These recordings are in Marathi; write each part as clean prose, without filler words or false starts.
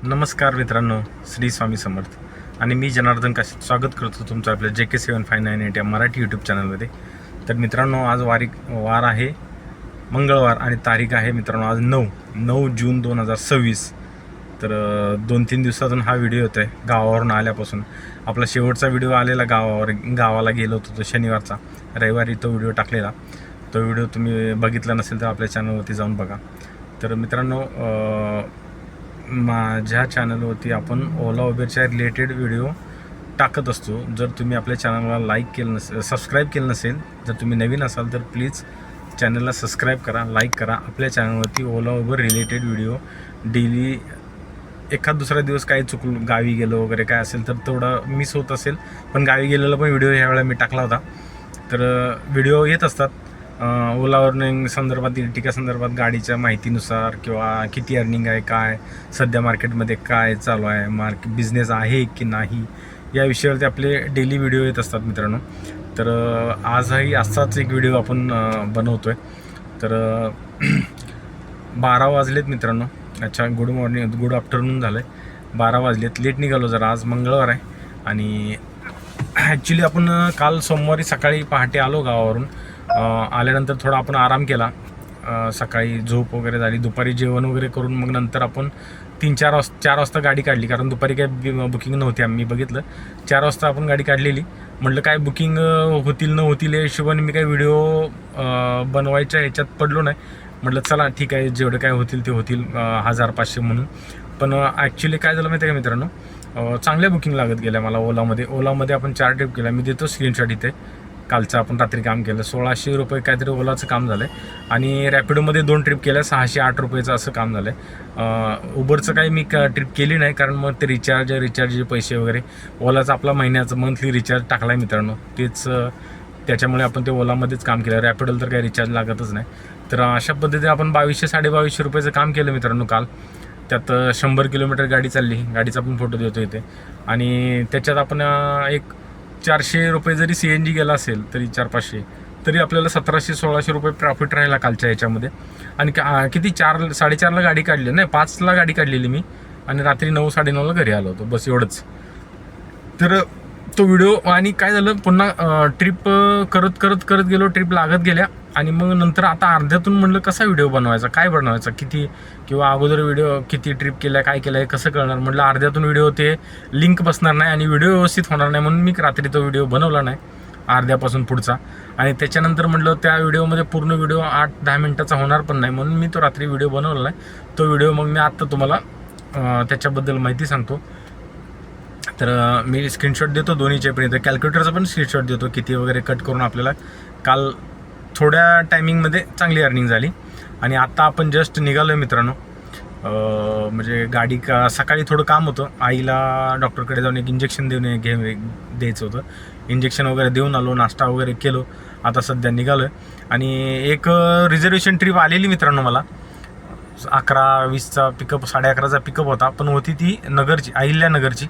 नमस्कार मित्रांनो, श्री स्वामी समर्थ. आणि मी जनार्दन काशीत स्वागत करतो तुमचं आपल्या JK7598 या मराठी यूट्यूब चॅनलमध्ये. तर मित्रांनो, आज वार आहे मंगळवार आणि तारीख आहे मित्रांनो आज 9 जून 2026. तर 2-3 दिवसातून हा व्हिडिओ होतो आहे गावावरून आल्यापासून. आपला शेवटचा व्हिडिओ आलेला गावाला गेलो होतो तो शनिवारचा. रविवारी तो व्हिडिओ टाकलेला. तो व्हिडिओ तुम्ही बघितला नसेल तर आपल्या चॅनलवरती जाऊन बघा. तर मित्रांनो, माझ्या चॅनलवरती आपण ओला उबेरच्या रिलेटेड व्हिडिओ टाकत असतो. जर तुम्ही आपल्या चॅनलला लाईक केलं नसेल, सबस्क्राईब केलं नसेल, जर तुम्ही नवीन असाल तर प्लीज चॅनलला सबस्क्राईब करा, लाईक करा. आपल्या चॅनलवरती ओला उबर रिलेटेड व्हिडिओ डेली एखाद दुसरा दिवस काही चुकलं, गावी गेलो वगैरे काय असेल तर तेवढं मिस होत असेल, पण गावी गेलेला पण व्हिडिओ ह्यावेळेला मी टाकला होता. तर व्हिडिओ येत असतात ओला अर्निंग संदर्भात, इर्टिगा संदर्भात, गाडीच्या माहितीनुसार किंवा किती अर्निंग आहे, काय सध्या मार्केटमध्ये काय चालू आहे, बिझनेस आहे की नाही, या विषयावरती आपले डेली व्हिडिओ येत असतात मित्रांनो. तर आजही असाच एक व्हिडिओ आपण बनवतो आहे. तर 12 वाजलेत मित्रांनो. अच्छा, गुड आफ्टरनून झालं आहे. 12 वाजलेत. लेट निघालो जरा, आज मंगळवार आहे. आणि ॲक्च्युली आपण काल सोमवारी सकाळी पहाटे आलो गावावरून. आल्यानंतर थोडा आपण आराम केला. सकाळी झोप वगैरे झाली, दुपारी जेवण वगैरे करून मग नंतर आपण 4 वाजता गाडी काढली. कारण दुपारी काही बुकिंग नव्हती, आम्ही बघितलं 4 वाजता आपण गाडी काढलेली. म्हटलं काय बुकिंग होतील न होतील या हिशोबाने मी काही व्हिडिओ बनवायच्या ह्याच्यात पडलो नाही. म्हटलं चला ठीक आहे, जेवढे काय होतील ते होतील, 1000-500 म्हणून. पण ॲक्च्युली काय झालं माहिती आहे का मित्रांनो, चांगल्या बुकिंग लागत गेल्या मला ओलामध्ये आपण 4 ट्रिप केल्या. मी देतो स्क्रीनशॉट इथे. कालचं आपण रात्री काम केलं, 1600 रुपये काहीतरी ओलाचं काम झालं आहे. आणि रॅपिडोमध्ये 2 ट्रिप केल्या, 608 रुपयेचं असं काम झालं आहे. उबरचं काही मी ट्रिप केली नाही, कारण मग ते रिचार्जचे पैसे वगैरे, ओलाचं आपला महिन्याचं मंथली रिचार्ज टाकला आहे मित्रांनो, तेच त्याच्यामुळे आपण ते ओलामध्येच काम केलं. रॅपिडोला तर काही रिचार्ज लागतच नाही. तर अशा पद्धतीने आपण 2200-2250 रुपयाचं काम केलं मित्रांनो काल. त्यात 100 किलोमीटर गाडी चालली. गाडीचा पण फोटो देतो इथे. आणि त्याच्यात आपण एक 400 रुपये जरी CNG गेला असेल तरी 400-500, तरी आपल्याला 1700-1600 रुपये प्रॉफिट राहिला कालच्या ह्याच्यामध्ये. आणि किती 4-4:30ला गाडी काढली, नाही 5ला गाडी काढलेली मी, आणि रात्री 9-9:30ला घरी आलो होतो, बस एवढंच. तर तो व्हिडिओ, आणि काय झालं पुन्हा ट्रिप करत गेलो, ट्रिप लागत गेल्या. आणि मग नंतर आता अर्ध्यातून म्हणलं कसा व्हिडिओ बनवायचा, काय बनवायचा, किती किंवा अगोदर व्हिडिओ किती ट्रिप केल्या, काय केलं आहे कसं कळणार. म्हटलं अर्ध्यातून व्हिडिओ ते लिंक बसणार नाही आणि व्हिडिओ व्यवस्थित होणार नाही, म्हणून मी रात्री तो व्हिडिओ बनवला नाही अर्ध्यापासून पुढचा. आणि त्याच्यानंतर म्हटलं त्या व्हिडिओमध्ये पूर्ण व्हिडिओ 8-10 मिनटाचा होणार पण नाही, म्हणून मी तो रात्री व्हिडिओ बनवला नाही. तो व्हिडिओ मग मी आत्ता तुम्हाला त्याच्याबद्दल माहिती सांगतो. तर मी स्क्रीनशॉट देतो दोन्हीचे पण, इथं कॅल्क्युलेटरचा पण स्क्रीनशॉट देतो किती वगैरे कट करून. आपल्याला काल थोड्या टायमिंगमध्ये चांगली अर्निंग झाली. आणि आत्ता आपण जस्ट निघालो आहे मित्रांनो. म्हणजे गाडी सकाळी थोडं काम होतं, आईला डॉक्टरकडे जाऊन एक इंजेक्शन द्यायचं होतं. इंजेक्शन वगैरे देऊन आलो, नाश्ता वगैरे केलो. आता सध्या निघालो आहे. आणि एक रिझर्वेशन ट्रिप आलेली मित्रांनो मला, 11:20चा पिकअप, 11:30चा पिकअप होता, पण होती ती नगरची, अहिल्यानगरची.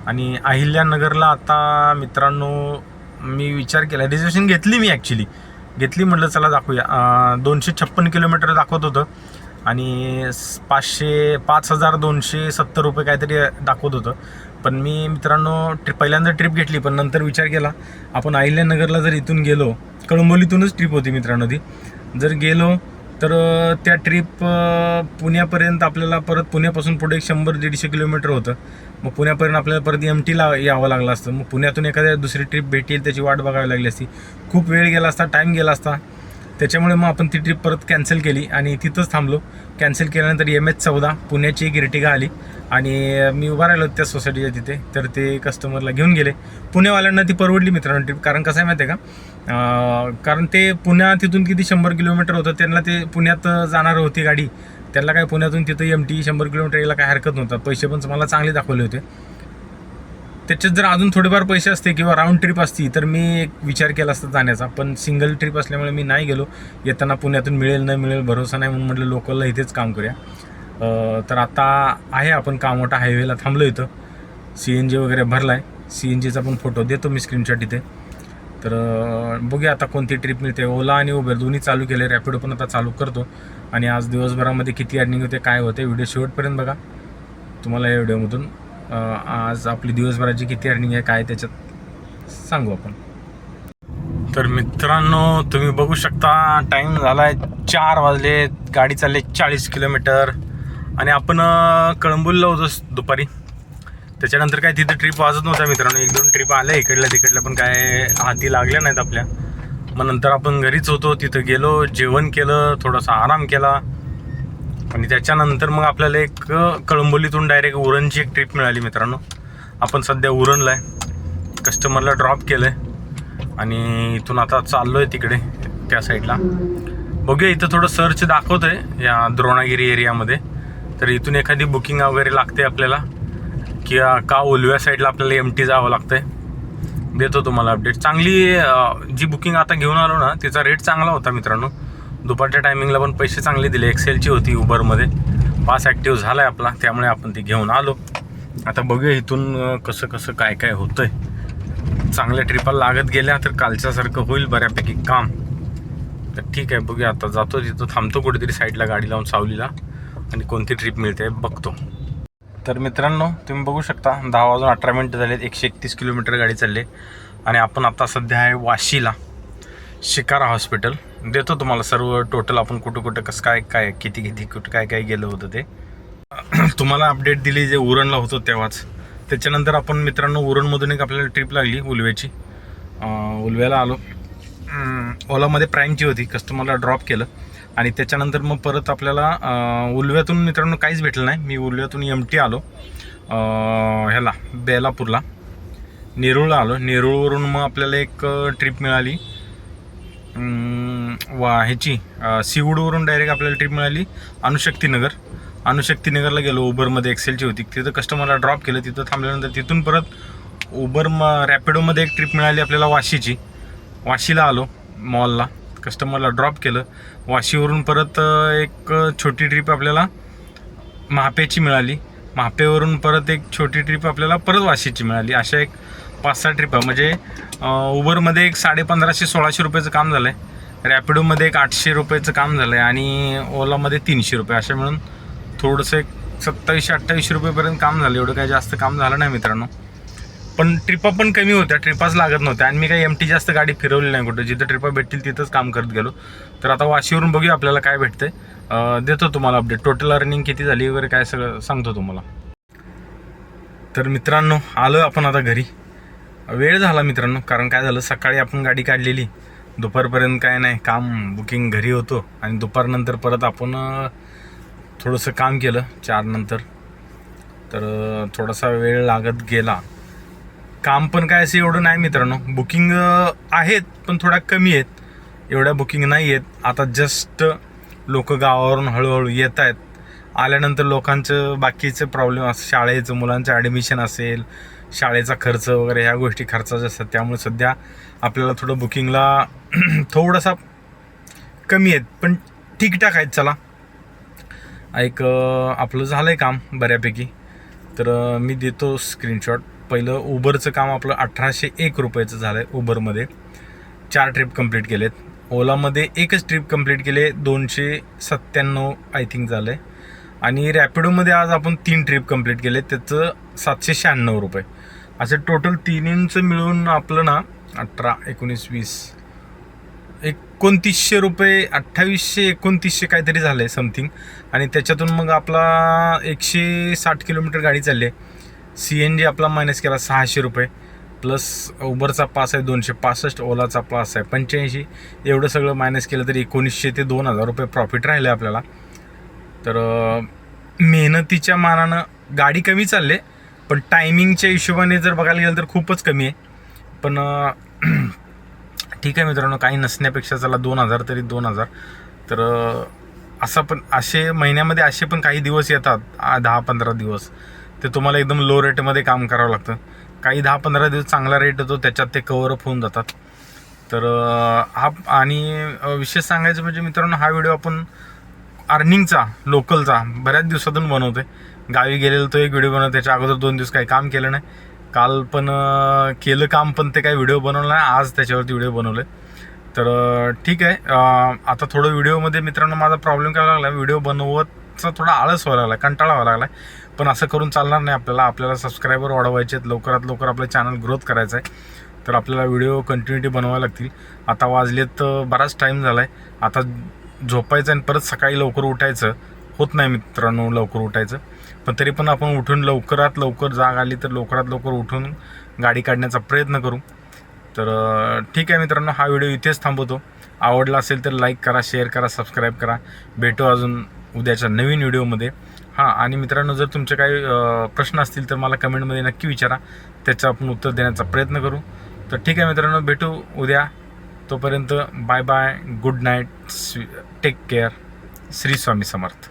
आणि अहिल्यानगरला आता मित्रांनो मी विचार केला, रिझर्वेशन घेतली मी, ॲक्च्युली घेतली. म्हटलं चला दाखवूया. 256 किलोमीटर दाखवत होतं आणि 5,270 रुपये काहीतरी दाखवत होतं. पण मी मित्रांनो पहिल्यांदा ट्रिप घेतली, पण नंतर विचार केला आपण अहिल्यानगरला जर इथून गेलो, कळंबोलीतूनच ट्रिप होती मित्रांनो ती, जर गेलो तर त्या ट्रिप पुण्यापर्यंत आपल्याला परत पुण्यापासून पुढे 100-150 किलोमीटर होतं. मग पुण्यापर्यंत आपल्याला परत MTला यावं लागलं असतं. मग पुण्यातून एखाद्या दुसरी ट्रिप भेटेल त्याची वाट बघावी लागली असती, खूप वेळ गेला असता, टाईम गेला असता. त्याच्यामुळे मग आपण ती ट्रिप परत कॅन्सल केली आणि तिथंच थांबलो. कॅन्सल केल्यानंतर MH14 पुण्याची एक इर्टिगा आली आणि मी उभा राहिलो त्या सोसायटीच्या तिथे. तर ते कस्टमरला घेऊन गेले. पुणेवाल्यांना ती परवडली मित्रांनो ट्रिप. कारण कसं आहे माहिती आहे का, कारण ते तिथून किती 100 किलोमीटर होतं, त्यांना ते पुण्यात जाणार होती गाडी. त्यांना काय पुण्यातून तिथं MT 100 किलोमीटर यायला काय हरकत नव्हता. पैसे पण मला चांगले दाखवले होते. त्याच्यात जर अजून थोडेफार पैसे असते किंवा राऊंड ट्रिप असती तर मी एक विचार केला असता जाण्याचा, पण सिंगल ट्रिप असल्यामुळे मी नाही गेलो. येताना पुण्यातून मिळेल न मिळेल भरोसा नाही, म्हणून म्हटलं लोकलला इथेच काम करूया. तर आता आहे आपण कामोठा हायवेला थांबलो. इथं CNG वगैरे भरला आहे. CNGचा पण फोटो देतो मी स्क्रीनशॉट इथे. तर बघूया आता कोणती ट्रिप मिळते. ओला आणि उबेर दोन्ही चालू केले, रॅपिडो पण आता चालू करतो. आणि आज दिवसभरामध्ये किती अर्निंग होते, काय होते, व्हिडिओ शेवटपर्यंत बघा. तुम्हाला या व्हिडिओमधून आज आपली दिवसभराची किती अर्निंग आहे काय त्याच्यात सांगू आपण. तर मित्रांनो, तुम्ही बघू शकता टाईम झाला आहे 4 वाजले, गाडी चालली 40 किलोमीटर आणि आपण कळंबोलीला होतो दुपारी. त्याच्यानंतर काय तिथे ट्रिप वाजत नव्हता मित्रांनो, 1-2 ट्रिप आल्या इकडल्या तिकडल्या, पण काय हाती लागल्या नाहीत आपल्या. मग नंतर आपण घरीच होतो, तिथं गेलो, जेवण केलं, थोडासा आराम केला आणि त्याच्यानंतर मग आपल्याला एक कळंबोलीतून डायरेक्ट उरणची एक ट्रिप मिळाली मित्रांनो. आपण सध्या उरणला आहे, कस्टमरला ड्रॉप केलं आहे आणि इथून आता चाललो आहे तिकडे त्या साईडला. बघूया, इथं थोडं सर्च दाखवतं आहे या द्रोणागिरी एरियामध्ये. तर इथून एखादी बुकिंग वगैरे लागते आपल्याला किंवा का उलव्या साईडला आपल्याला MT जावं लागतं आहे. देतो तुम्हाला अपडेट. चांगली जी बुकिंग आता घेऊन आलो ना, तिचा रेट चांगला होता मित्रांनो. दुपारच्या टायमिंगला पण पैसे चांगले दिले. एक्सेलची होती उबरमध्ये, पास ॲक्टिव्ह झाला आहे आपला, त्यामुळे आपण ती घेऊन आलो. आता बघूया इथून कसं कसं काय काय होतं आहे. चांगल्या ट्रिपला लागत गेल्या तर कालच्यासारखं होईल बऱ्यापैकी काम. तर ठीक आहे, बघूया. आता जातो तिथं, थांबतो कुठेतरी साईडला गाडी लावून सावलीला आणि कोणती ट्रिप मिळते बघतो. तर मित्रांनो, तुम्ही बघू शकता 10:18 झालेत, 131 किलोमीटर गाडी चालली आणि आपण आता सध्या आहे वाशीला, शिकारा हॉस्पिटल. देतो तुम्हाला सर्व टोटल आपण कुठं कुठं कसं काय काय किती किती कुठं काय काय गेलं होतं ते तुम्हाला अपडेट दिली जे उरणला होतो तेव्हाच. त्याच्यानंतर आपण मित्रांनो उरणमधून एक आपल्याला ट्रिप लागली उलव्याची. उलव्याला आलो, ओलामध्ये प्राईमची होती, कस्टमरला ड्रॉप केलं आणि त्याच्यानंतर मग परत आपल्याला उलव्यातून मित्रांनो काहीच भेटलं नाही. मी उलव्यातून MT आलो ह्याला बेलापूरला, नेरूळला आलो. नेरूळवरून मग आपल्याला एक ट्रिप मिळाली ह्याची सीवूडवरून डायरेक्ट आपल्याला ट्रिप मिळाली अणुशक्तीनगर. अणुशक्तीनगरला गेलो, उबरमध्ये एक्सेलची होती, तिथं कस्टमरला ड्रॉप केलं. तिथं थांबल्यानंतर तिथून परत रॅपिडोमध्ये एक ट्रिप मिळाली आपल्याला वाशीची. वाशीला आलो मॉलला, कस्टमरला ड्रॉप केलं. वाशीवरून परत एक छोटी ट्रिप आपल्याला महापेची मिळाली. महापेवरून परत एक छोटी ट्रिप आपल्याला परत वाशीची मिळाली. अशा एक 5-6 ट्रिपा, म्हणजे उबरमध्ये एक 1550-1600 रुपयाचं काम झालं आहे, रॅपिडोमध्ये एक 800 रुपयाचं काम झालं आहे आणि ओलामध्ये 300 रुपये, अशा मिळून थोडंसं एक 2700-2800 रुपयेपर्यंत काम झालं. एवढं काही जास्त काम झालं नाही मित्रांनो, पण ट्रिपा पण कमी होत्या, ट्रिपाच लागत नव्हत्या आणि मी काही MT जास्त गाडी फिरवली नाही कुठं. जिथं ट्रिपा भेटतील तिथंच काम करत गेलो. तर आता वाशीवरून बघूया आपल्याला काय भेटतंय, देतो तुम्हाला अपडेट. टोटल अर्निंग किती झाली वगैरे काय सगळं सांगतो तुम्हाला. तर मित्रांनो, आलो आपण आता घरी. वेळ झाला मित्रांनो, कारण काय झालं, सकाळी आपण गाडी काढलेली, दुपारपर्यंत काय नाही काम, बुकिंग घरी होतो आणि दुपारनंतर परत आपण थोडंसं काम केलं 4 नंतर. तर थोडासा वेळ लागत गेला. काम पण काय असं एवढं नाही मित्रांनो, बुकिंग आहेत पण थोड्या कमी आहेत, एवढ्या बुकिंग नाही आहेत. आता जस्ट लोक गावावरून हळूहळू येत आहेत. आल्यानंतर लोकांचं बाकीचं प्रॉब्लेम असं, शाळेचं मुलांचं ॲडमिशन असेल, शाळेचा खर्च वगैरे ह्या गोष्टी खर्चाच्या असतात, त्यामुळे सध्या आपल्याला थोडं बुकिंगला थोडासा कमी आहेत, पण ठीकठाक आहेत. चला, एक आपलं झालं आहे काम बऱ्यापैकी. तर मी देतो स्क्रीनशॉट. पहिलं उबरचं काम आपलं 1801 रुपयाचं झालं आहे. उबरमध्ये 4 ट्रिप कंप्लीट केलेत. ओलामध्ये एकच ट्रिप कंप्लीट केले, 297 आय थिंक झालं आहे. आणि रॅपिडोमध्ये आज आपण 3 ट्रिप कंप्लीट केले, त्याचं 796 रुपये. असं टोटल तिन्हींचं मिळून आपलं ना 18, 19, 20, 2900 रुपये, 2800-2900 काहीतरी झालं आहे समथिंग. आणि त्याच्यातून मग आपला 160 किलोमीटर गाडी चालली आहे. CNG आपला मायनस केला 600 रुपये, प्लस उबरचा पास आहे 265, ओलाचा पास आहे 85. एवढं सगळं मायनस केलं तरी 1900 ते 2000 रुपये प्रॉफिट राहिले आपल्याला. तर मेहनतीच्या मानानं गाडी कमी चालले, पण टायमिंगच्या हिशोबाने जर बघायला गेलं तर खूपच कमी आहे. पण ठीक आहे मित्रांनो, काही नसण्यापेक्षा चला 2000 तरी 2000. तर असं पण असे महिन्यामध्ये असे पण काही दिवस येतात 10-15 दिवस, ते तुम्हाला एकदम लो रेटमध्ये काम करावं लागतं. काही 10-15 दिवस चांगला रेट येतो, त्याच्यात ते कव्हरअप होऊन जातात. तर हा, आणि विशेष सांगायचं म्हणजे मित्रांनो, हा व्हिडिओ आपण अर्निंगचा लोकलचा बऱ्याच दिवसातून बनवतो आहे. गावी गेलेलो तो एक व्हिडिओ बनवतो, त्याच्या अगोदर 2 दिवस काही काम केलं नाही. काल पण केलं काम, पण ते काही व्हिडिओ बनवलं नाही. आज त्याच्यावरती व्हिडिओ बनवले. तर ठीक आहे. आता थोडं व्हिडिओमध्ये मित्रांनो माझा प्रॉब्लेम काय लागला, व्हिडिओ बनवतचा थोडा आळस व्हायला लागला, कंटाळा व्हायला लागला. पण असं करून चालणार नाही आपल्याला सबस्क्रायबर वाढवायचे आहेत, लवकरात लवकर आपलं चॅनल ग्रोथ करायचं आहे. तर आपल्याला व्हिडिओ कंटिन्युटी बनवावे लागतील. आता वाजलेत बराच टाईम झाला आहे, आता झोपायचं आणि परत सकाळी लवकर उठायचं होत नाही मित्रांनो, लवकर उठायचं. पण तरी पण आपण उठून लवकरात लवकर जाग आली तर लवकरात लवकर उठून गाडी काढण्याचा प्रयत्न करू. तर ठीक आहे मित्रांनो, हा व्हिडिओ इथेच थांबवतो. आवडला असेल तर लाईक करा, शेअर करा, सबस्क्राईब करा. भेटू अजून उद्याच्या नवीन व्हिडिओमध्ये. हां, आणि मित्रांनो, जर तुमचे काही प्रश्न असतील तर मला कमेंटमध्ये नक्की विचारा, त्याचं आपण उत्तर देण्याचा प्रयत्न करू. तर ठीक आहे मित्रांनो, भेटू उद्या. तोपर्यंत bye bye, good night, take care. Shri Swami समर्थ.